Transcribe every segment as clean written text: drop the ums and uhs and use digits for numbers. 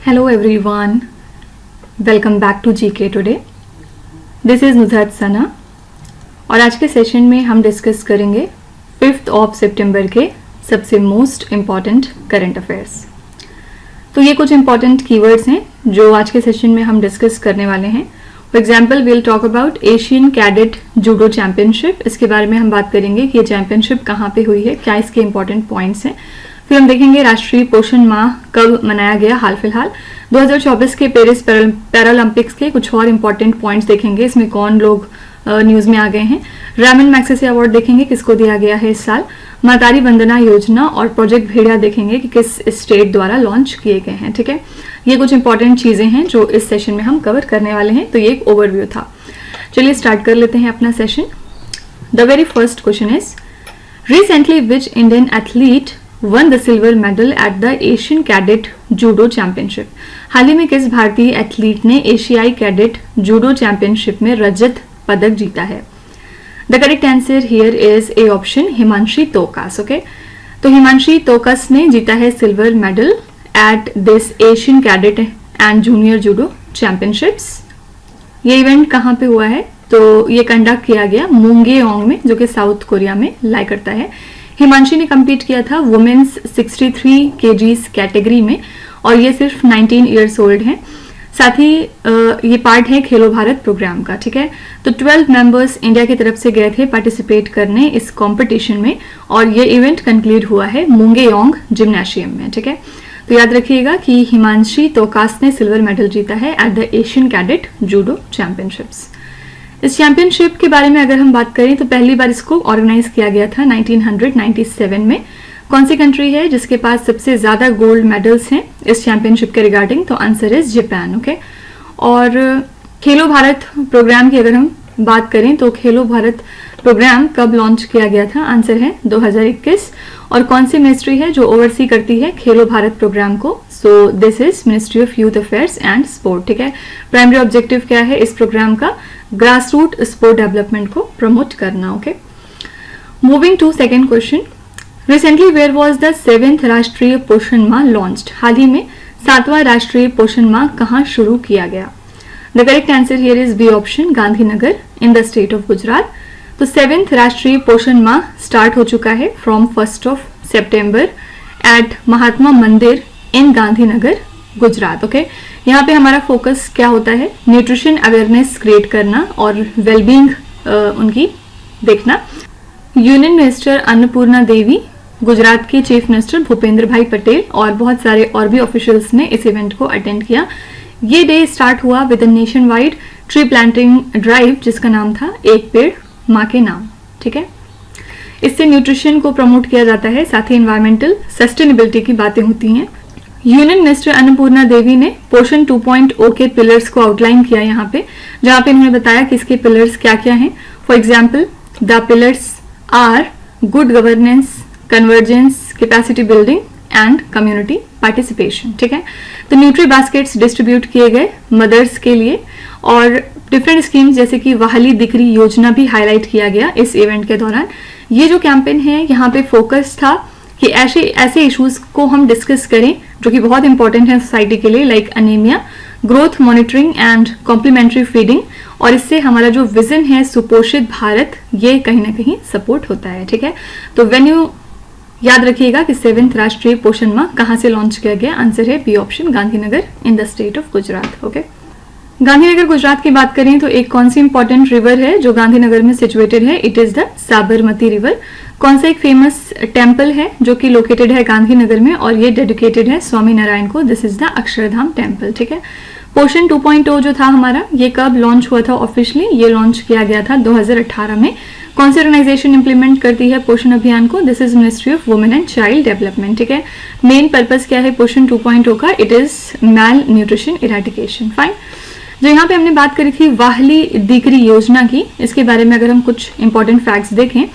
Hello everyone, welcome back to GK today. This is Nuzhat सना और आज के सेशन में हम डिस्कस करेंगे 5 सितंबर के सबसे मोस्ट इम्पॉर्टेंट करंट अफेयर्स। तो ये कुछ इम्पॉर्टेंट कीवर्ड्स हैं जो आज के सेशन में हम डिस्कस करने वाले हैं। For example we'll talk about Asian cadet judo championship. इसके बारे में हम बात करेंगे कि ये चैंपियनशिप कहाँ पे हुई है, क्या इसके इम्पॉर्टेंट पॉइंट्स हैं। फिर हम देखेंगे राष्ट्रीय पोषण माह कब मनाया गया हाल फिलहाल। 2024 के पेरिस पैरालंपिक्स के कुछ और इम्पॉर्टेंट पॉइंट्स देखेंगे, इसमें कौन लोग न्यूज में आ गए हैं। रामन मैग्सेसे अवार्ड देखेंगे, किसको दिया गया है इस साल। मातारी वंदना योजना और प्रोजेक्ट भेड़िया देखेंगे कि किस स्टेट द्वारा लॉन्च किए गए हैं। ठीक है, ये कुछ इंपॉर्टेंट चीजें हैं जो इस सेशन में हम कवर करने वाले हैं। तो ये एक ओवरव्यू था। चलिए स्टार्ट कर लेते हैं अपना session. The very first question is recently which Indian athlete won the silver medal at the Asian cadet judo championship. हाल ही में किस भारतीय एथलीट ने एशियाई कैडेट जूडो चैंपियनशिप में रजत पदक जीता है। The correct answer here is A option Himanshi Tokas. Okay, तो हिमांशी तोकास ने जीता है silver medal at this Asian cadet and junior judo championships. ये इवेंट कहाँ पे हुआ है, तो ये कंडक्ट किया गया मुंगेओंग में, जो कि साउथ कोरिया में लाई करता है। हिमांशी ने कम्पीट किया था वुमेन्स 63 kgs कैटेगरी में और ये सिर्फ 19 ईयर्स ओल्ड हैं। साथ ही ये पार्ट है खेलो भारत प्रोग्राम का। ठीक है, तो 12 मेंबर्स इंडिया की तरफ से गए थे पार्टिसिपेट करने इस कंपटीशन में और ये इवेंट कंक्लूड हुआ है मुंगेओंग जिम्नेशियम में। ठीक है, तो याद रखिएगा कि हिमांशी तोकास ने सिल्वर मेडल जीता है eight the Asian cadet judo championships. इस चैंपियनशिप के बारे में अगर हम बात करें तो पहली बार इसको ऑर्गेनाइज किया गया था 1997 में। कौन सी कंट्री है जिसके पास सबसे ज्यादा गोल्ड मेडल्स हैं इस चैंपियनशिप के रिगार्डिंग, तो आंसर इज जापान। ओके, और खेलो भारत प्रोग्राम की अगर हम बात करें तो खेलो भारत प्रोग्राम कब लॉन्च किया गया था, आंसर है 2021। और कौन सी मिनिस्ट्री है जो ओवरसी करती है खेलो भारत प्रोग्राम को, so this is ministry of youth affairs and sport. ठीक है, प्राइमरी ऑब्जेक्टिव क्या है इस प्रोग्राम का, ग्रास रूट स्पोर्ट डेवलपमेंट को प्रमोट करना। Okay, moving to second question, recently where was the 7th Rashtriya पोषण माह लॉन्च्ड। हाल ही में 7वां राष्ट्रीय पोषण माह कहाँ शुरू किया गया। The correct answer here is B option Gandhinagar in the state of Gujarat. तो 7th राष्ट्रीय पोषण माह स्टार्ट हो चुका है फ्रॉम 1 सितंबर एट महात्मा मंदिर इन गांधीनगर गुजरात। ओके, यहाँ पे हमारा फोकस क्या होता है, न्यूट्रिशन अवेयरनेस क्रिएट करना और वेलबींग उनकी देखना। यूनियन मिनिस्टर अन्नपूर्णा देवी, गुजरात के चीफ मिनिस्टर भूपेंद्र भाई पटेल और बहुत सारे और भी ऑफिशियल्स ने इस इवेंट को अटेंड किया। ये डे स्टार्ट हुआ with nation wide tree planting drive जिसका नाम था एक पेड़ माँ के नाम। ठीक है, इससे न्यूट्रिशन को प्रमोट किया जाता है, साथ ही एनवायरमेंटल सस्टेनेबिलिटी की बातें होती हैं। यूनियन मिनिस्टर अन्नपूर्णा देवी ने पोषण 2.0 के पिलर्स को आउटलाइन किया यहाँ पे, जहाँ पे उन्होंने बताया कि इसके पिलर्स क्या क्या हैं। For example the pillars are good governance, convergence, capacity building and community participation. ठीक है, तो न्यूट्री बास्केट्स डिस्ट्रीब्यूट किए गए मदर्स के लिए और डिफरेंट स्कीम्स जैसे कि वहाली दिकरी योजना भी हाईलाइट किया गया इस इवेंट के दौरान। ये जो कैंपेन है यहाँ पे फोकस था कि ऐसे इश्यूज को हम डिस्कस करें जो कि बहुत इंपॉर्टेंट है सोसाइटी के लिए, like anaemia, growth monitoring and complementary feeding, और इससे हमारा जो विजन है सुपोषित भारत ये कहीं ना कहीं सपोर्ट होता है। ठीक है, तो वेन्यू याद रखिएगा कि 7th राष्ट्रीय पोषण माह कहाँ से लॉन्च किया गया, आंसर है B option Gandhinagar in the state of Gujarat. Okay, Gandhinagar Gujarat की बात करें तो एक कौन सी इंपॉर्टेंट रिवर है जो गांधीनगर में सिचुएटेड है, it is the Sabarmati river. कौन सा एक फेमस टेम्पल है जो कि लोकेटेड है गांधीनगर में और ये डेडिकेटेड है स्वामी नारायण को, this is the Akshardham temple. ठीक है, पोषण 2.0 जो था हमारा ये कब लॉन्च हुआ था ऑफिशियली, ये लॉन्च किया गया था 2018 में। कौन सी ऑर्गेनाइजेशन इंप्लीमेंट करती है पोषण अभियान को, this is ministry of women and child development. ठीक है, मेन पर्पस क्या है पोषण 2.0 का, it is malnutrition eradication. Fine, जो यहाँ पे हमने बात करी थी वाहली दिकरी योजना की, इसके बारे में अगर हम कुछ इंपॉर्टेंट फैक्ट्स देखें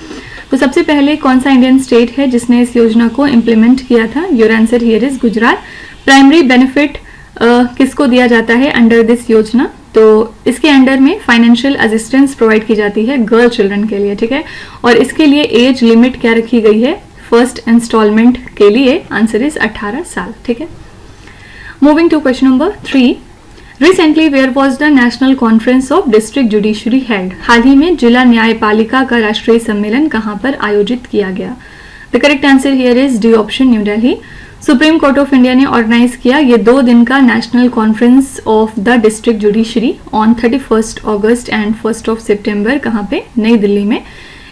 तो सबसे पहले कौन सा इंडियन स्टेट है जिसने इस योजना को इम्प्लीमेंट किया था, your answer here is Gujarat. Primary benefit किसको दिया जाता है अंडर दिस योजना, तो इसके अंडर में फाइनेंशियल असिस्टेंस प्रोवाइड की जाती है गर्ल चिल्ड्रन के लिए। ठीक है, और इसके लिए एज लिमिट क्या रखी गई है फर्स्ट इंस्टॉलमेंट के लिए, आंसर इज 18 साल। ठीक है, moving to question number 3, recently where was the national conference of district judiciary held? हाल ही में जिला न्यायपालिका का राष्ट्रीय सम्मेलन कहाँ पर आयोजित किया गया? The correct answer here is D option, new Delhi. Supreme court of India ने ऑर्गेनाइज किया ये 2 दिन का national conference of the district judiciary on 31 August and 1 सितंबर, कहाँ पे? नई दिल्ली में।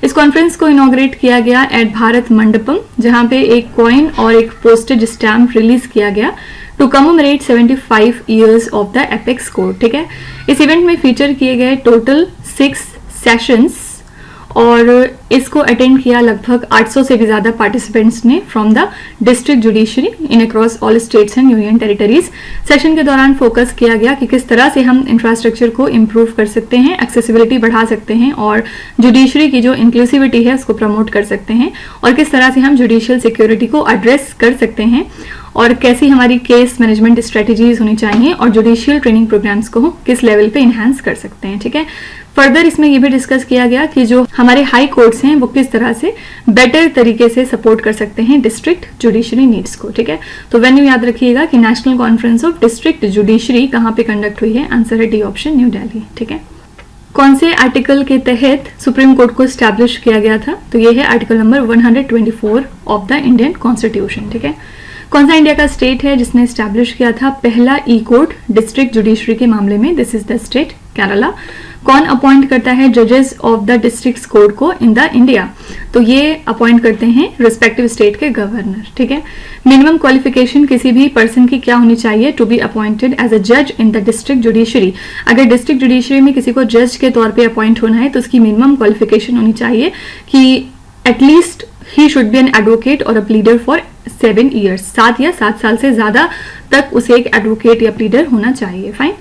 इस कॉन्फ्रेंस को इनॉग्रेट किया गया एट भारत मंडपम, जहां पे एक कॉइन और एक पोस्टेज स्टैम्प रिलीज किया गया to commemorate 75 years of the apex code. ठीक है, इस इवेंट में फीचर किए गए टोटल 6 सेशंस और इसको अटेंड किया लगभग 800 से भी ज्यादा पार्टिसिपेंट्स ने from the district judiciary in across all states and union territories. Session के दौरान फोकस किया गया कि किस तरह से हम इंफ्रास्ट्रक्चर को इम्प्रूव कर सकते हैं, एक्सेसिबिलिटी बढ़ा सकते हैं और जुडिशरी की जो इंक्लूसिविटी है उसको प्रमोट कर सकते हैं, और किस तरह से हम जुडिशियल सिक्योरिटी को एड्रेस कर सकते हैं, और कैसी हमारी केस मैनेजमेंट स्ट्रेटेजीज होनी चाहिए, और जुडिशियल ट्रेनिंग प्रोग्राम्स को किस लेवल पे इन्हांस कर सकते हैं। ठीक है, फर्दर इसमें यह भी डिस्कस किया गया कि जो हमारे हाई कोर्ट्स हैं वो किस तरह से बेटर तरीके से सपोर्ट कर सकते हैं डिस्ट्रिक्ट जुडिशरी नीड्स को। ठीक है, तो वेन्यू याद रखिएगा कि national conference of district judiciary कहाँ पे कंडक्ट हुई है? आंसर है डी ऑप्शन, न्यू दिल्ली। ठीक है, कौन से आर्टिकल के तहत सुप्रीम कोर्ट को स्टैब्लिश किया गया था? तो ये है article number 124 of the Indian constitution. ठीक है, कौन सा इंडिया का स्टेट है जिसने स्टैब्लिश किया था पहला ई कोर्ट डिस्ट्रिक्ट जुडिशरी के मामले में? This is the state Kerala. कौन अपॉइंट करता है जजेस ऑफ द डिस्ट्रिक्ट कोर्ट को इन द इंडिया? तो ये अपॉइंट करते हैं रिस्पेक्टिव स्टेट के गवर्नर। ठीक है, मिनिमम क्वालिफिकेशन किसी भी पर्सन की क्या होनी चाहिए to be appointed as a जज इन द डिस्ट्रिक्ट जुडिशरी? अगर डिस्ट्रिक्ट जुडिशरी में किसी को जज के तौर पे अपॉइंट होना है तो उसकी मिनिमम क्वालिफिकेशन होनी चाहिए कि at least he should be an advocate और अ प्लीडर फॉर 7 ईयर्स, 7 या 7 साल से ज्यादा तक उसे एक एडवोकेट या प्लीडर होना चाहिए। Fine.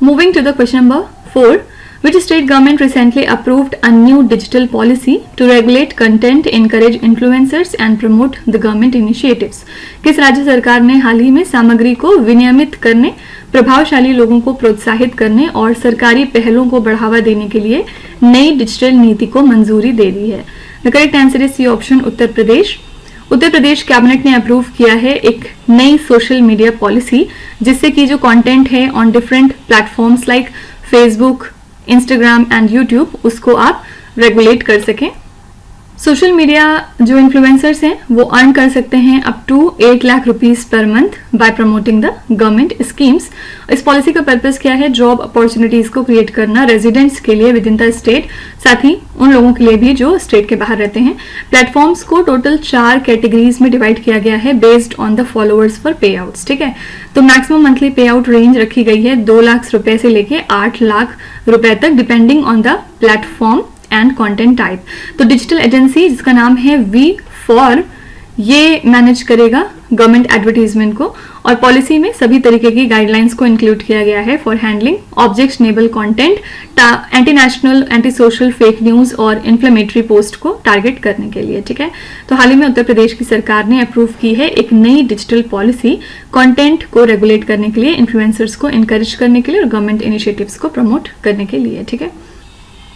Moving to the question number 4, which state government recently approved a new digital policy to regulate content, encourage influencers and promote the government initiatives? किस राज्य सरकार ने हाल ही में सामग्री को विनियमित करने, प्रभावशाली लोगों को प्रोत्साहित करने और सरकारी पहलों को बढ़ावा देने के लिए नई डिजिटल नीति को मंजूरी दे दी है? The correct answer is C option, Uttar Pradesh. Uttar Pradesh cabinet ने अप्रूव किया है एक नई सोशल मीडिया पॉलिसी, जिससे कि जो कंटेंट है on different platforms like Facebook, Instagram and YouTube, उसको आप रेगुलेट कर सकें। सोशल मीडिया जो इन्फ्लुएंसर्स हैं वो अर्न कर सकते हैं up to 8 lakh rupees per month by promoting the government schemes. इस पॉलिसी का पर्पस क्या है? जॉब अपॉर्चुनिटीज को क्रिएट करना रेजिडेंट्स के लिए विद इन द स्टेट, साथ ही उन लोगों के लिए भी जो स्टेट के बाहर रहते हैं। प्लेटफॉर्म्स को टोटल 4 कैटेगरीज में डिवाइड किया गया है based on the followers for पे आउट्स। ठीक है, तो मैक्सिमम मंथली पे आउट रेंज रखी गई है 2 लाख रुपए से लेके 8 लाख रुपए तक, depending on the platform and content type. तो डिजिटल एजेंसी जिसका नाम है V4, ये मैनेज करेगा गवर्नमेंट एडवर्टीजमेंट को, और पॉलिसी में सभी तरीके की गाइडलाइंस को इंक्लूड किया गया है for handling objectionable content, anti national, anti social, fake news और इन्फ्लेमेटरी पोस्ट को टारगेट करने के लिए। ठीक है, तो हाल ही में उत्तर प्रदेश की सरकार ने अप्रूव की है एक नई डिजिटल पॉलिसी कंटेंट को रेगुलेट करने के लिए, इन्फ्लुएंसर्स को इनकरेज करने के लिए और गवर्नमेंट इनिशिएटिव्स को प्रमोट करने के लिए। ठीक है,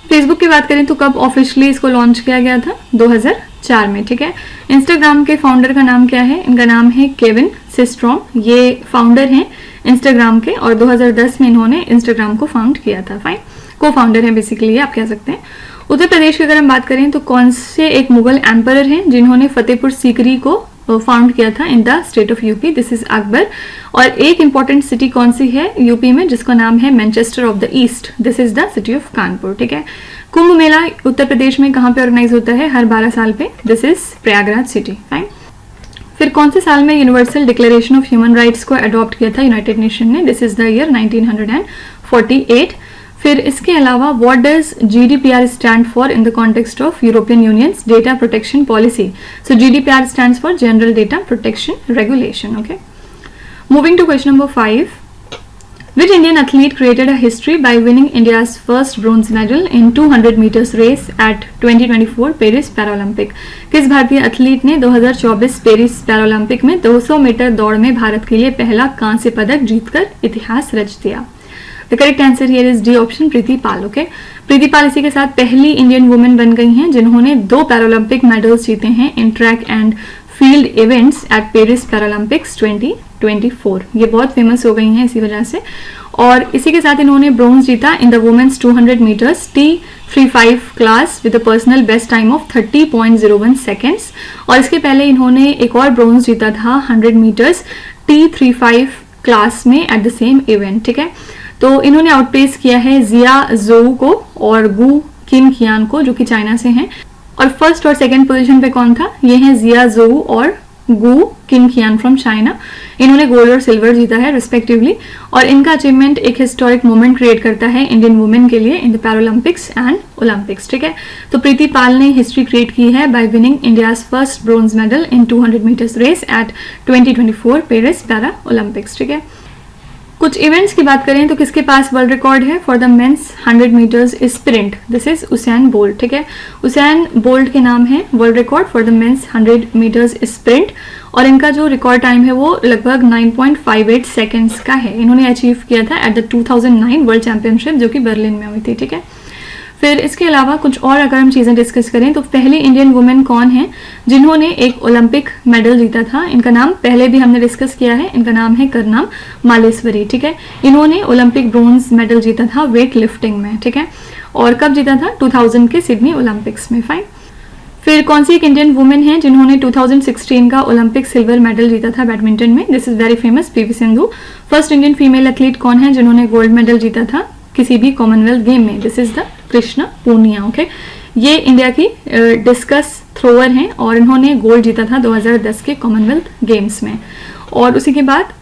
फेसबुक की बात करें तो कब ऑफिशियली इसको लॉन्च किया गया था? 2004 में। ठीक है, इंस्टाग्राम के फाउंडर का नाम क्या है? इनका नाम है केविन सिस्ट्रॉम। ये फाउंडर हैं इंस्टाग्राम के और 2010 में इन्होंने इंस्टाग्राम को फाउंड किया था। फाइन, को फाउंडर है बेसिकली, आप कह सकते हैं। उत्तर प्रदेश की अगर हम बात करें तो कौन से एक मुगल एम्परर हैं जिन्होंने फतेहपुर सीकरी को फाउंड किया था इन the state of UP? This is Akbar. और एक इंपॉर्टेंट सिटी कौन सी है यूपी में जिसका नाम है Manchester of the east? This is the city of Kanpur. ठीक है, कुंभ मेला उत्तर प्रदेश में कहाँ पे ऑर्गेनाइज होता है? हर 12 साल पे। This is Prayagraj city. Fine. फिर कौन से साल में universal declaration of human rights को अडॉप्ट किया था यूनाइटेड नेशन ने? This is the year 1948। फिर इसके अलावा what does GDPR stand for in the context of European Unions data protection policy? So GDPR stands for general data protection regulation. Okay, moving to question number 5, which Indian athlete created a history by winning India's first bronze medal in 200 meters race at 2024 Paris Paralympic? किस भारतीय athlete ने 2024 Paris Paralympic में 200 metre दौड़ में भारत के लिए पहला कांस्य पदक जीतकर इतिहास रच दिया? The correct answer here is D option, Preeti Pal. Okay, Preeti Pal इसी के साथ पहली इंडियन वुमेन बन गई हैं जिन्होंने 2 पैरालंपिक मेडल्स जीते हैं in track and field events at Paris Paralympics 2024। ये बहुत फेमस हो गई हैं इसी वजह से। और इसी के साथ इन्होंने ब्रॉन्ज जीता in the women's 200 metres T35 class with a personal best time of 30.01 seconds. और इसके पहले इन्होंने एक और ब्रॉन्ज जीता था 100 मीटर्स T35 क्लास में एट द सेम इवेंट, ठीक है। तो इन्होंने आउटपेस किया है जिया जोऊ को और गु किम खियान को, जो कि चाइना से हैं। और फर्स्ट और सेकंड पोजीशन पे कौन था? ये हैं जिया जोऊ और गु किम खियान फ्रॉम चाइना। इन्होंने गोल्ड और सिल्वर जीता है रिस्पेक्टिवली। और इनका अचीवमेंट एक हिस्टोरिक मोमेंट क्रिएट करता है इंडियन वुमेन के लिए in the Paralympics and Olympics, ठीक है। तो प्रीति पाल ने हिस्ट्री क्रिएट की है by winning India's first bronze medal in 200 metres race at 2024 Paris para Olympics, ठीक है। कुछ इवेंट्स की बात करें तो किसके पास वर्ल्ड रिकॉर्ड है for the men's 100 metres sprint? This is Usain Bolt, ठीक है। उसैन बोल्ट के नाम है world record for the men's 100 metres sprint. और इनका जो रिकॉर्ड टाइम है वो लगभग 9.58 सेकेंड्स का है। इन्होंने अचीव किया था एट द 2009 वर्ल्ड चैंपियनशिप, जो कि बर्लिन में हुई थी, ठीक है। फिर इसके अलावा कुछ और अगर हम चीज़ें डिस्कस करें तो पहली इंडियन वुमेन कौन है जिन्होंने एक ओलंपिक मेडल जीता था? इनका नाम पहले भी हमने डिस्कस किया है, इनका नाम है करनाम मालेश्वरी, ठीक है। इन्होंने ओलंपिक ब्रोंज मेडल जीता था वेट लिफ्टिंग में, ठीक है। और कब जीता था? 2000 के सिडनी ओलंपिक्स में, फाइन। फिर कौन सी एक इंडियन वुमेन है जिन्होंने 2016 का ओलंपिक सिल्वर मेडल जीता था बैडमिंटन में? This is very famous, PV Sindhu. First Indian female athlete कौन है जिन्होंने गोल्ड मेडल जीता था किसी भी कॉमनवेल्थ गेम में? This is the Krishna Poonia, okay. ये इंडिया की डिस्कस थ्रोअर हैं और इन्होंने गोल्ड जीता था 2010 के कॉमनवेल्थ गेम्स में। और उसी के बाद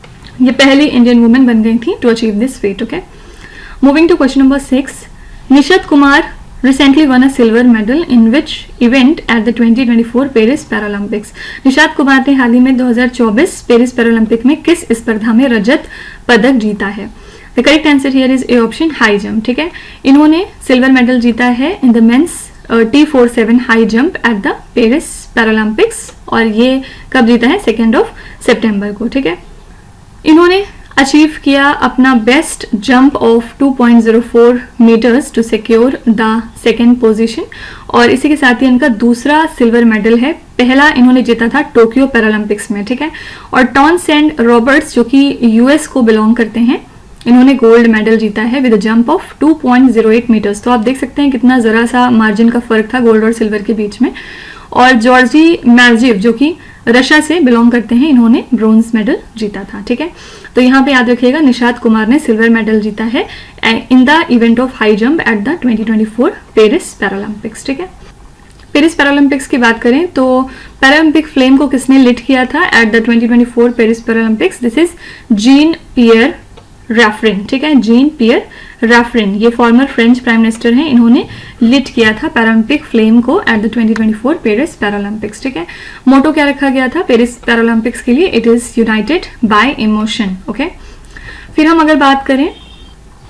ये पहली इंडियन वुमेन बन गई थी to achieve this feat, okay. Moving to question number 6, Nishad Kumar recently won a silver medal in which event at the 2024 Paris Paralympics? Nishat Kumar ने हाल ही में 2024 पेरिस पैरालंपिक में किस स्पर्धा में रजत पदक जीता है? The correct answer here is A option, high jump, ठीक है। इन्होंने सिल्वर मेडल जीता है in the men's T47 high jump at the Paris Paralympics. और ये कब जीता है? 2 सितंबर को, ठीक है। इन्होंने अचीव किया अपना best jump of 2.04 metres to secure the second position. और इसी के साथ ही इनका दूसरा सिल्वर मेडल है। पहला इन्होंने जीता था टोक्यो पैरालंपिक्स में, ठीक है। और टॉनसेंट रॉबर्ट्स जो कि यूएस को बिलोंग करते हैं, इन्होंने गोल्ड मेडल जीता है विद जंप ऑफ 2.08 मीटर्स। तो आप देख सकते हैं कितना जरा सा मार्जिन का फर्क था गोल्ड और सिल्वर के बीच में। और जॉर्जी मैर्जिव जो कि रशिया से बिलोंग करते हैं, इन्होंने ब्रोंज मेडल जीता था, ठीक है। तो यहाँ पे याद रखिएगा निशात कुमार ने सिल्वर मेडल जीता है in the event of high jump at the 2024 Paris Paralympics, ठीक है। पेरिस पैरालंपिक्स की बात करें तो पैरालंपिक फ्लेम को किसने लिट किया था at the 2024 Paris Paralympics? This is Jean Pierre Raffarin, ठीक है। जीन पियर रैफरिन ये फॉर्मर फ्रेंच प्राइम मिनिस्टर हैं, इन्होंने लिट किया था पैरालंपिक फ्लेम को एट द 2024 पेरिस पैरालंपिक्स, ठीक है। मोटो क्या रखा गया था पेरिस पैरालंपिक्स के लिए? It is United bye emotion, okay. फिर हम अगर बात करें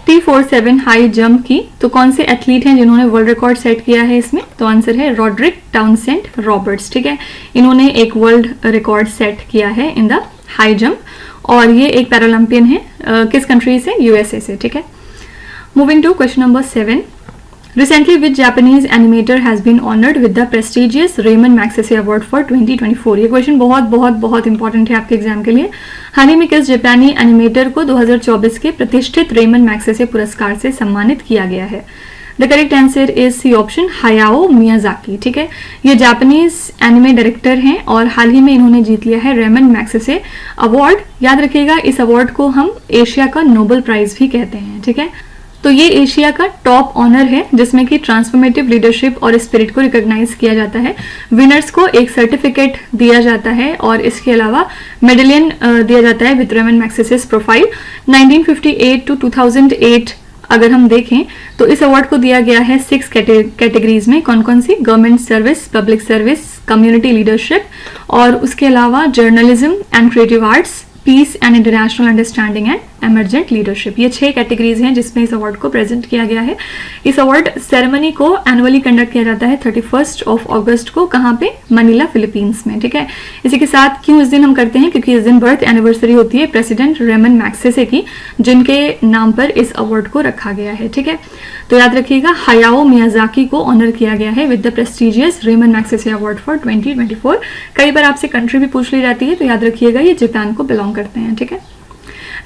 T47 हाई जंप की तो कौन से एथलीट हैं जिन्होंने वर्ल्ड रिकॉर्ड सेट किया है इसमें? तो आंसर है रॉड्रिक टाउनसेंट रॉबर्ट्स, ठीक है। इन्होंने एक वर्ल्ड रिकॉर्ड सेट किया है इन द हाई जंप और ये एक पैरालंपियन है किस कंट्री से? यूएसए से, ठीक है। Moving to question number 7, recently which Japanese animator has been honoured with the prestigious Ramon Magsaysay award for 2024? ये क्वेश्चन बहुत बहुत बहुत इंपॉर्टेंट है आपके एग्जाम के लिए। हाल ही में किस जापानी एनिमेटर को 2024 के प्रतिष्ठित रेमन मैग्सेसे पुरस्कार से सम्मानित किया गया है? The correct answer is C option, Hayao Miyazaki, ठीक है। ये जापानीज एनिमे डायरेक्टर हैं और हाल ही में इन्होंने जीत लिया है रेमन मैग्सेसे अवार्ड। याद रखिएगा इस अवार्ड को हम एशिया का नोबेल प्राइज भी कहते हैं, ठीक है। तो ये एशिया का टॉप ऑनर है जिसमें कि ट्रांसफॉर्मेटिव लीडरशिप और स्पिरिट को रिकॉग्नाइज किया जाता है। विनर्स को एक सर्टिफिकेट दिया जाता है और इसके अलावा मेडलियन दिया जाता है विद रेमन मैग्सेसेस प्रोफाइल। 1958 टू 2008 अगर हम देखें तो इस अवार्ड को दिया गया है 6 कैटेगरीज में। कौन कौन सी? Government service, public service, community leadership और उसके अलावा journalism and creative arts, peace and international understanding and emergent leadership. ये 6 कैटेगरीज हैं जिसमें इस अवार्ड को प्रेजेंट किया गया है। इस अवार्ड सेरेमनी को एनुअली कंडक्ट किया जाता है 31 अगस्त को, कहाँ पे, मनीला फिलीपींस में, ठीक है। इसी के साथ क्यों इस दिन हम करते हैं, क्योंकि इस दिन बर्थ एनिवर्सरी होती है प्रेसिडेंट रेमन मैग्सेसे की, जिनके नाम पर इस अवार्ड को रखा गया है, ठीक है। तो याद रखिएगा, हायाओ मियाजाकी को ऑनर किया गया है with the prestigious Ramon Magsaysay award for 2024। कई बार आपसे कंट्री भी पूछ ली जाती है, तो याद रखिएगा ये जापान को बिलोंग करते हैं, ठीक है।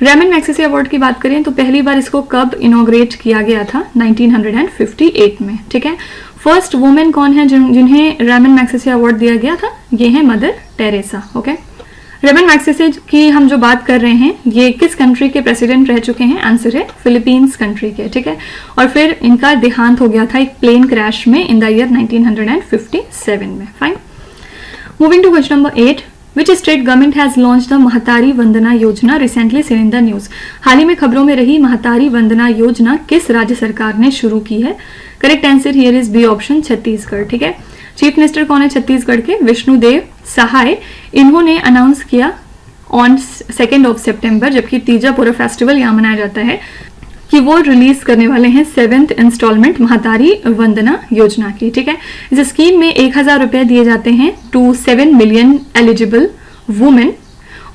रेमन मैग्सेसे अवार्ड की बात करें तो पहली बार इसको कब इनॉग्रेट किया गया था, 1958 में, ठीक है। फर्स्ट वुमेन कौन है जिन्हें रेमन मैग्सेसे अवार्ड दिया गया था, ये है Mother Teresa, okay. Ramon Magsaysay की हम जो बात कर रहे हैं, ये किस कंट्री के प्रेसिडेंट रह चुके हैं, आंसर है फिलीपींस कंट्री के, ठीक है। और फिर इनका देहांत हो गया था एक प्लेन क्रैश में इन द ईयर 1957 में, fine. Moving to question number 8, Which state government has launched the महतारी Vandana Yojana recently seen in the news? हाल ही में खबरों में रही महतारी वंदना योजना किस राज्य सरकार ने शुरू की है? Correct answer here is B option, Chhattisgarh, ठीक है। चीफ मिनिस्टर कौन है छत्तीसगढ़ के, विष्णुदेव सहाय। इन्होंने अनाउंस किया ऑन 2 सितंबर, जबकि तीजा पूरा फेस्टिवल यहाँ मनाया जाता है, कि वो रिलीज करने वाले हैं 7th इंस्टॉलमेंट महतारी वंदना योजना की, ठीक है। इस स्कीम में 1000 रुपए दिए जाते हैं टू 7 मिलियन एलिजिबल वुमेन।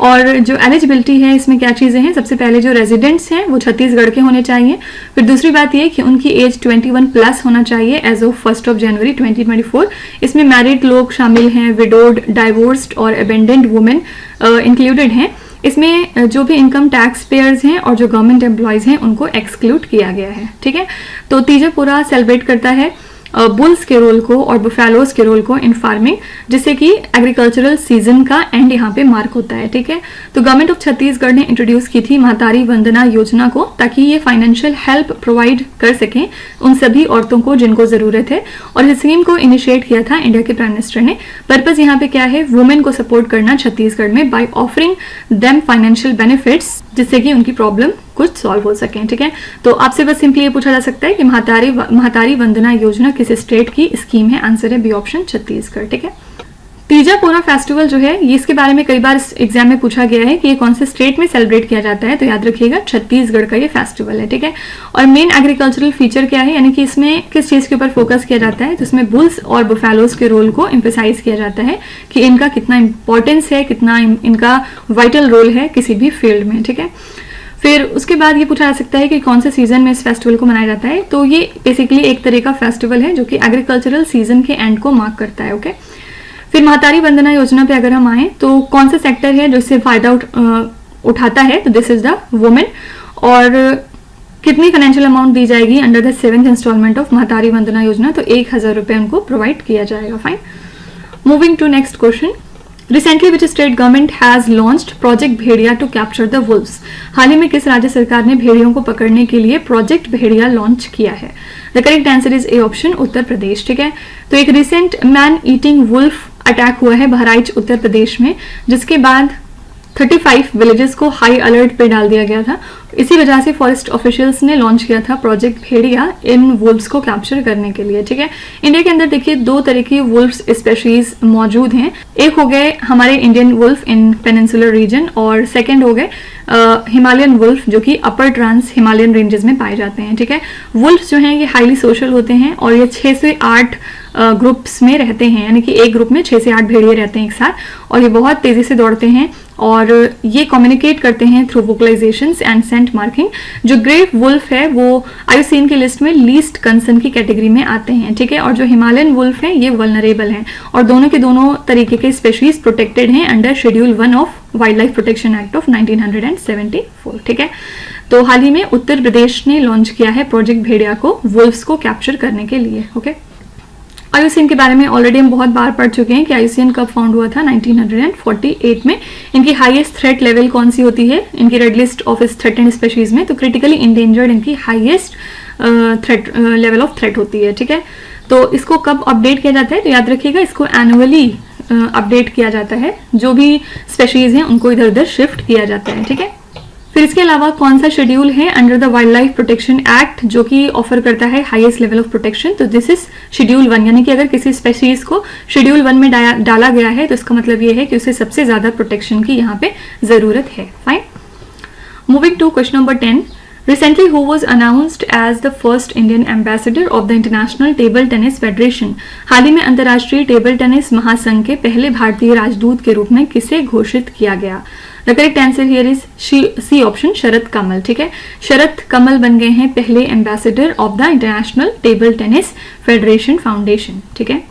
और जो एलिजिबिलिटी है इसमें क्या चीजें हैं, सबसे पहले जो रेजिडेंट्स हैं वो छत्तीसगढ़ के होने चाहिए। फिर दूसरी बात ये कि उनकी एज 21 प्लस होना चाहिए एज ऑफ 1 जनवरी 2024। इसमें मैरिड लोग शामिल हैं, विडोड, डाइवोर्स्ड और अबेंडेंड वुमेन इंक्लूडेड हैं। इसमें जो भी इनकम टैक्स पेयर्स हैं और जो गवर्नमेंट एम्प्लॉयज हैं उनको एक्सक्लूड किया गया है, ठीक है। तो तीजा पूरा सेलिब्रेट करता है बुल्स के रोल को और बुफेलोज के रोल को इन फार्मिंग, जिससे कि एग्रीकल्चरल सीजन का एंड यहाँ पे मार्क होता है, ठीक है। तो गवर्नमेंट ऑफ छत्तीसगढ़ ने इंट्रोड्यूस की थी महतारी वंदना योजना को, ताकि ये फाइनेंशियल हेल्प प्रोवाइड कर सकें उन सभी औरतों को जिनको जरूरत है। और इस स्कीम को इनिशिएट किया था इंडिया के प्राइम मिनिस्टर ने। पर्पज यहाँ पे क्या है, वुमेन को सपोर्ट करना छत्तीसगढ़ में by offering them financial benefits, जिससे कि उनकी प्रॉब्लम कुछ सॉल्व हो सके, ठीक है। तो आपसे बस सिंपली ये पूछा जा सकता है कि महतारी वंदना योजना किस स्टेट की स्कीम है, आंसर है बी ऑप्शन, छत्तीसगढ़, ठीक है। तीजा पूरा फेस्टिवल जो है ये इसके बारे में कई बार एग्जाम में पूछा गया है कि ये कौन से स्टेट में सेलिब्रेट किया जाता है, तो याद रखिएगा छत्तीसगढ़ का ये फेस्टिवल है, ठीक है। और मेन एग्रीकल्चरल फीचर क्या है, यानी कि इसमें किस चीज के ऊपर फोकस किया जाता है, तो इसमें बुल्स और बुफेलोज के रोल को एम्फेसाइज किया जाता है कि इनका कितना इंपॉर्टेंस है, कितना इनका वाइटल रोल है किसी भी फील्ड में, ठीक है। फिर उसके बाद ये पूछा जा सकता है कि कौन से सीजन में इस फेस्टिवल को मनाया जाता है, तो ये बेसिकली एक तरह का फेस्टिवल है जो कि एग्रीकल्चरल सीजन के एंड को मार्क करता है, ओके। फिर महतारी वंदना योजना पे अगर हम आए तो कौन सा सेक्टर है जो इससे फायदा उठाता है, तो दिस इज द वुमेन। और कितनी फाइनेंशियल अमाउंट दी जाएगी under the 7th instalment of महतारी वंदना योजना, तो 1000 रुपए उनको प्रोवाइड किया जाएगा, fine. Moving to next question, recently which state government has launched project Bhediya to capture the wolves? हाल ही में किस राज्य सरकार ने भेड़ियों को पकड़ने के लिए प्रोजेक्ट भेड़िया लॉन्च किया है? The correct answer is A option, Uttar Pradesh, ठीक है। तो एक recent man eating wolf attack हुआ है बहराइच उत्तर प्रदेश में, जिसके बाद 35 विलेजेस को हाई अलर्ट पे डाल दिया गया था। इसी वजह से फॉरेस्ट ऑफिशियल्स ने लॉन्च किया था प्रोजेक्ट भेड़िया इन वुल्व्स को कैप्चर करने के लिए, ठीक है। इंडिया के अंदर देखिए 2 तरह की वुल्व्स स्पेशीज मौजूद हैं। एक हो गए हमारे इंडियन वुल्फ इन पेनिनसुलर रीजन, और सेकंड हो गए हिमालयन वुल्फ जो कि अपर ट्रांस हिमालयन रेंजेस में पाए जाते हैं, ठीक है। वुल्फ जो हैं ये हाईली सोशल होते हैं और ये 6 से 8 ग्रुप्स में रहते हैं, यानी कि एक ग्रुप में 6 से 8 भेड़िए रहते हैं एक साथ, और ये बहुत तेजी से दौड़ते हैं और ये कम्युनिकेट करते हैं थ्रू वोकलाइजेशंस एंड सेंट मार्किंग। जो ग्रे वुल्फ है वो आईयूसीएन की लिस्ट में लीस्ट कंसर्न की कैटेगरी में आते हैं, ठीक है। और जो हिमालयन वुल्फ है ये वल्नरेबल हैं, और दोनों के दोनों तरीके के स्पेशीज प्रोटेक्टेड हैं under schedule 1 of wild life protection act of 1974, ठीक है। तो हाल ही में उत्तर प्रदेश ने लॉन्च किया है प्रोजेक्ट भेड़िया को वुल्फ्स को कैप्चर करने के लिए, ओके। आईयूसीएन के बारे में ऑलरेडी हम बहुत बार पढ़ चुके हैं कि आईयूसीएन कब फाउंड हुआ था, 1948 में। इनकी हाईएस्ट थ्रेट लेवल कौन सी होती है इनकी red list of threatened species में, तो क्रिटिकली इंडेंजर्ड इनकी highest threat level of threat होती है, ठीक है। तो इसको कब अपडेट किया जाता है, तो याद रखिएगा इसको एनुअली अपडेट किया जाता है। जो भी स्पीशीज हैं उनको इधर उधर शिफ्ट किया जाता है, ठीक है। फिर इसके अलावा कौन सा शेड्यूल है under the wild life protection act जो कि ऑफर करता है हाईएस्ट लेवल ऑफ प्रोटेक्शन, तो दिस इज शेड्यूल 1, यानी कि अगर किसी स्पेशीज को शेड्यूल 1 में डाला गया है तो इसका मतलब ये है कि उसे सबसे ज्यादा प्रोटेक्शन की यहाँ पे जरूरत है, fine. Moving to question number 10. Recently, who was announced as the first Indian ambassador of the International Table Tennis Federation? हाल ही में अंतर्राष्ट्रीय टेबल टेनिस महासंघ के पहले भारतीय राजदूत के रूप में किसे घोषित किया गया? The correct answer here is C option, Sharad Kamal. ठीक है, शरद कमल बन गए हैं पहले ambassador of the international table tennis federation foundation. ठीक है,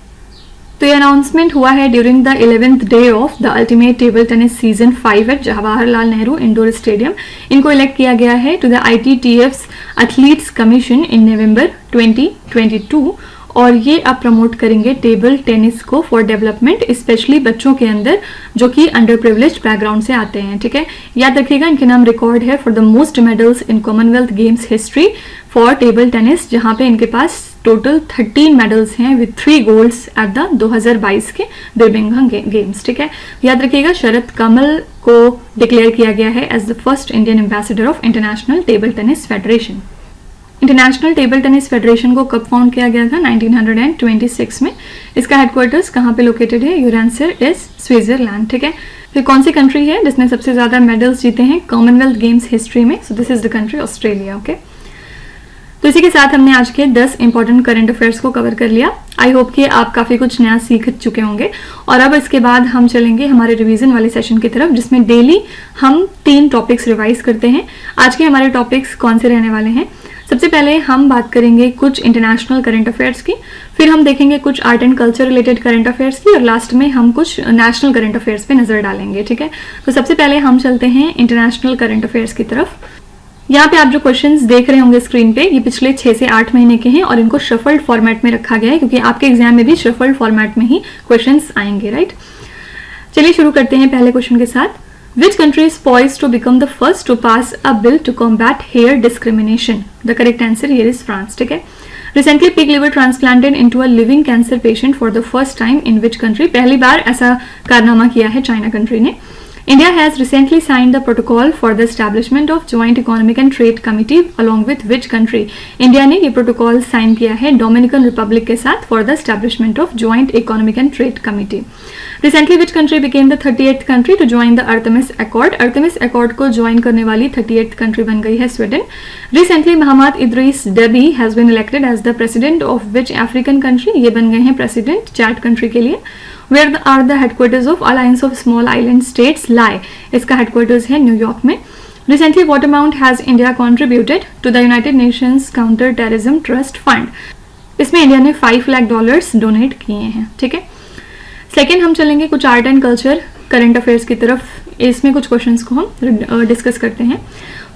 तो ये अनाउंसमेंट हुआ है during the 11th day of the ultimate table tennis season 5 at Jawaharlal Nehru indoor stadium. इनको इलेक्ट किया गया है to the ITTF's athletes commission in November 2022 और ये अब प्रमोट करेंगे टेबल टेनिस को फॉर डेवलपमेंट, स्पेशली बच्चों के अंदर जो कि अंडर प्रिविलेज्ड बैकग्राउंड से आते हैं. ठीक है, याद रखिएगा इनके नाम रिकॉर्ड है for the most medals in Commonwealth games history for table tennis, जहां पे इनके पास टोटल 13 मेडल्स हैं विद 3 गोल्ड्स एट द 2022 के बर्मिंघम गेम्स. ठीक है, याद रखिएगा शरद कमल को डिक्लेयर किया गया है as the first Indian ambassador of international table tennis federation. International table tennis federation को कब फाउंड किया गया था? 1926 में. इसका हेडक्वार्टर्स कहाँ पे लोकेटेड है? यूरेंसर इज स्विट्जरलैंड. ठीक है, फिर कौन सी कंट्री है जिसने सबसे ज्यादा मेडल्स जीते हैं कॉमनवेल्थ गेम्स हिस्ट्री में? सो this is the country Australia. Okay, तो इसी के साथ हमने आज के 10 इंपॉर्टेंट करंट अफेयर्स को कवर कर लिया. आई होप कि आप काफ़ी कुछ नया सीख चुके होंगे और अब इसके बाद हम चलेंगे हमारे रिवीजन वाले सेशन की तरफ, जिसमें डेली हम 3 टॉपिक्स रिवाइज करते हैं. आज के हमारे टॉपिक्स कौन से रहने वाले हैं? सबसे पहले हम बात करेंगे कुछ इंटरनेशनल करंट अफेयर्स की, फिर हम देखेंगे कुछ art and culture related current affairs की और लास्ट में हम कुछ नेशनल करंट अफेयर्स पे नजर डालेंगे. ठीक है, तो सबसे पहले हम चलते हैं इंटरनेशनल करंट अफेयर्स की तरफ. यहाँ पे आप जो क्वेश्चंस देख रहे होंगे स्क्रीन पे, ये पिछले 6 से 8 महीने के हैं और इनको शफल्ड फॉर्मेट में रखा गया है क्योंकि आपके एग्जाम में भी शफल्ड फॉर्मेट में ही क्वेश्चंस आएंगे. राइट, चलिए शुरू करते हैं पहले क्वेश्चन के साथ. Which country is poised to become the first to pass a bill to combat hair discrimination? The correct answer here is France. ठीक है, Recently pig liver transplanted into a living cancer patient for the first time in which country? पहली बार ऐसा कारनामा किया है China country ने. India has recently signed the protocol for the establishment of Joint Economic and Trade Committee along with which country? India ने ये protocol sign किया है डोमिनिकन रिपब्लिक के साथ for the establishment of Joint Economic and Trade Committee. Recently which country became the 38th country to join the Artemis Accord? Artemis Accord को join करने वाली 38th country बन गई है Sweden. Recently Mohammad Idris Deby has been elected as the president of which African country? ये बन गए हैं प्रेसिडेंट चैड कंट्री के लिए. Where are the headquarters of Alliance of Small Island States lie? इसका हेडक्वार्टर्स है न्यूयॉर्क में. Recently, what amount has India contributed to the United Nations Counter Terrorism Trust Fund? इसमें इंडिया ने $5 lakh donate किए हैं. ठीक है, सेकेंड हम चलेंगे कुछ art and culture current affairs की तरफ. इसमें कुछ क्वेश्चंस को हम डिस्कस करते हैं.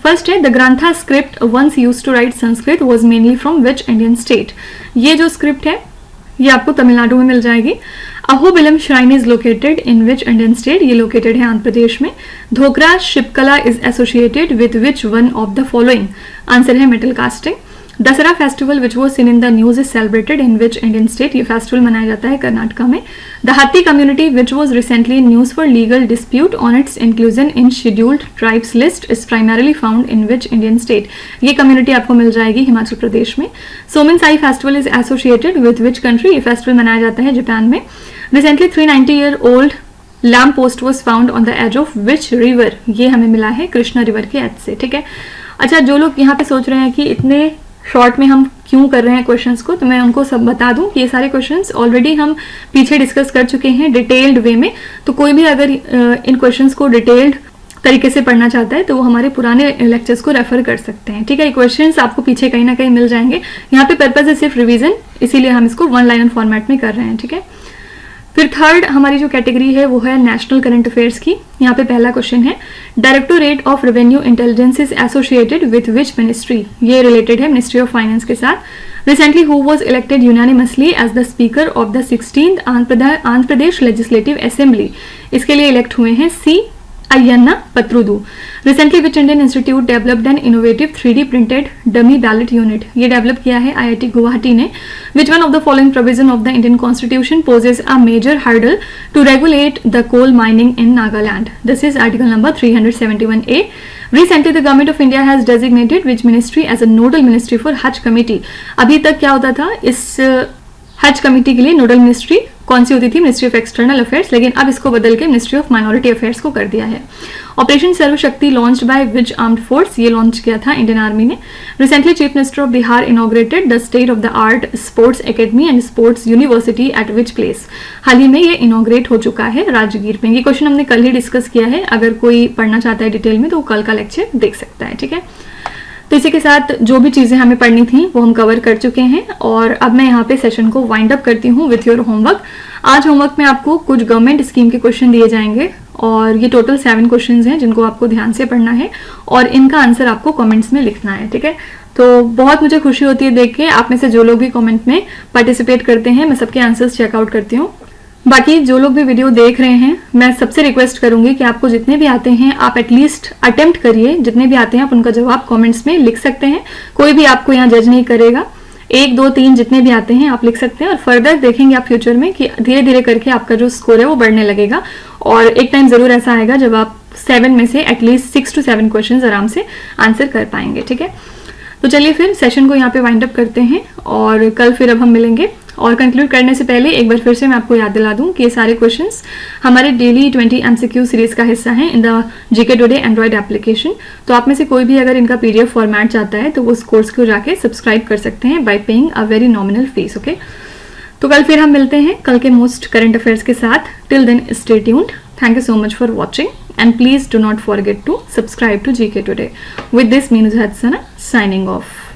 फर्स्ट है, the Grantha script once used to write Sanskrit was mainly from which Indian state? ये जो स्क्रिप्ट है ये आपको तमिलनाडु में मिल जाएगी. Ahobilam shrine is located in which Indian state? ये लोकेटेड है आंध्र प्रदेश में. धोकरा शिल्पकला is associated with which one of the following? Answer है metal casting. Dasara festival which was seen in the news is celebrated in which Indian state? ये festival मनाया जाता है कर्नाटका में. The Hatti community which was recently in news for legal dispute on its inclusion in scheduled tribes list is primarily found in which Indian state? ये community आपको मिल जाएगी हिमाचल प्रदेश में. Sominsai festival is associated with which country? ये festival मनाया जाता है Japan में. Recently 390-year-old lamp post was found on the edge of which river? ये हमें मिला है कृष्णा रिवर के एज से. ठीक है, अच्छा जो लोग यहाँ पे सोच रहे हैं कि इतने शॉर्ट में हम क्यों कर रहे हैं क्वेश्चंस को, तो मैं उनको सब बता दूं कि ये सारे क्वेश्चंस ऑलरेडी हम पीछे डिस्कस कर चुके हैं डिटेल्ड वे में. तो कोई भी अगर इन क्वेश्चंस को डिटेल्ड तरीके से पढ़ना चाहता है तो वो हमारे पुराने लेक्चर्स को रेफर कर सकते हैं. ठीक है, क्वेश्चंस आपको पीछे कहीं ना कहीं मिल जाएंगे. यहाँ पे पर्पज है सिर्फ रिवीजन, इसीलिए हम इसको 1 लाइन फॉर्मेट में कर रहे हैं. ठीक है, फिर थर्ड हमारी जो कैटेगरी है वो है नेशनल करंट अफेयर्स की. यहाँ पे पहला क्वेश्चन है, directorate of revenue intelligence is associated with which ministry? ये रिलेटेड है मिनिस्ट्री ऑफ फाइनेंस के साथ. Recently who was elected unanimously as the speaker of the 16th Andhra Pradesh legislative assembly? इसके लिए इलेक्ट हुए हैं C Ayyanna Patrudu. Recently which Indian institute developed an innovative 3D printed dummy ballot unit? ये develop किया है IIT Guwahati ने. Which one of the following provision of the Indian constitution poses a major hurdle to regulate the coal mining in Nagaland? This is article number 371A. Recently, the government of India has designated which ministry as a nodal ministry for Hajj committee? अभी तक क्या होता था, इस हज committee के लिए nodal ministry कौन सी होती थी? मिनिस्ट्री ऑफ एक्सटर्नल अफेयर्स, लेकिन अब इसको बदल के मिनिस्ट्री ऑफ माइनॉरिटी अफेयर्स को कर दिया है. Operation Sarvashakti launched by which armed force, ये लॉन्च किया था इंडियन आर्मी ने। Recently chief minister of Bihar inaugurated the state of the art sports academy and sports university at which place, हाल ही में ये इनॉग्रेट हो चुका है राजगीर में। ये क्वेश्चन हमने कल ही डिस्कस किया है, अगर कोई पढ़ना चाहता है डिटेल में तो कल का लेक्चर देख सकता है, ठीक है। तो इसी के साथ जो भी चीज़ें हमें पढ़नी थी वो हम कवर कर चुके हैं और अब मैं यहाँ पे सेशन को वाइंड अप करती हूँ विथ योर होमवर्क। आज होमवर्क में आपको कुछ गवर्नमेंट स्कीम के क्वेश्चन दिए जाएंगे और ये टोटल 7 क्वेश्चंस हैं जिनको आपको ध्यान से पढ़ना है और इनका आंसर आपको कमेंट्स में लिखना है, ठीक है। तो बहुत मुझे खुशी होती है देख के, आप में से जो लोग भी कमेंट में पार्टिसिपेट करते हैं मैं सबके आंसर्स चेकआउट करती हूँ। बाकी जो लोग भी वीडियो देख रहे हैं मैं सबसे रिक्वेस्ट करूंगी कि आपको जितने भी आते हैं आप एटलीस्ट अटेम्प्ट करिए, जितने भी आते हैं आप उनका जवाब कमेंट्स में लिख सकते हैं, कोई भी आपको यहाँ जज नहीं करेगा। 1, 2, 3 जितने भी आते हैं आप लिख सकते हैं और फर्दर देखेंगे आप फ्यूचर में कि धीरे धीरे करके आपका जो स्कोर है वो बढ़ने लगेगा और एक टाइम जरूर ऐसा आएगा जब आप 7 में से एटलीस्ट 6 to 7 क्वेश्चन आराम से आंसर कर पाएंगे, ठीक है। तो चलिए फिर सेशन को यहाँ पे वाइंड अप करते हैं और कल फिर अब हम मिलेंगे। और कंक्लूड करने से पहले एक बार फिर से मैं आपको याद दिला दूं कि ये सारे क्वेश्चंस हमारे डेली 20 MCQ सीरीज का हिस्सा हैं in the GK today Android application. तो आप में से कोई भी अगर इनका PDF फॉर्मेट चाहता है तो वो उस कोर्स को जाके सब्सक्राइब कर सकते हैं bye paying a very nominal fees, okay. तो कल फिर हम मिलते हैं कल के मोस्ट करंट अफेयर्स के साथ। Till then stay tuned. Thank you so much for watching and please do not forget to subscribe to GK Today. With this, me Nuzhat Sana signing off.